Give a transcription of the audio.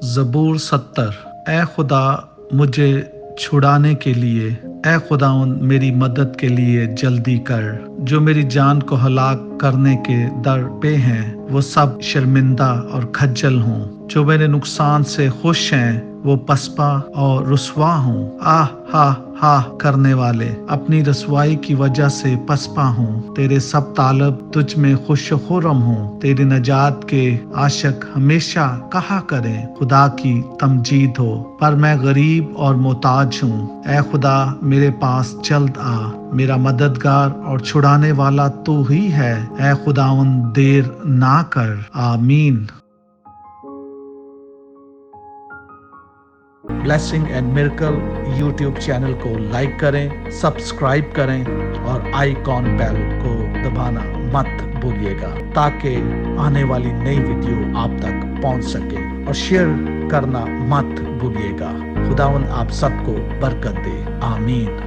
زبور 70۔ اے خدا مجھے چھڑانے کے لیے، اے خداوند میری مدد کے لیے جلدی کر۔ جو میری جان کو ہلاک کرنے کے در پہ ہیں وہ سب شرمندہ اور کھجل ہوں۔ جو میرے نقصان سے خوش ہیں وہ پسپا اور رسوا ہوں۔ آہ ہا ہا کرنے والے اپنی رسوائی کی وجہ سے پسپا ہوں۔ تیرے سب طالب تجھ میں خوش و خرم ہوں۔ تیری نجات کے عاشق ہمیشہ کہا کریں خدا کی تمجید ہو۔ پر میں غریب اور محتاج ہوں، اے خدا میرے پاس جلد آ۔ میرا مددگار اور چھڑانے والا تو ہی ہے، اے خداوند دیر نہ کر۔ آمین۔ Blessing and miracle YouTube channel کو لائک کریں، سبسکرائب کریں اور آئیکن بیل کو دبانا مت بھولیے گا تاکہ آنے والی نئی ویڈیو آپ تک پہنچ سکے، اور شیئر کرنا مت بھولیے گا۔ خداوند آپ سب کو برکت دے۔ آمین۔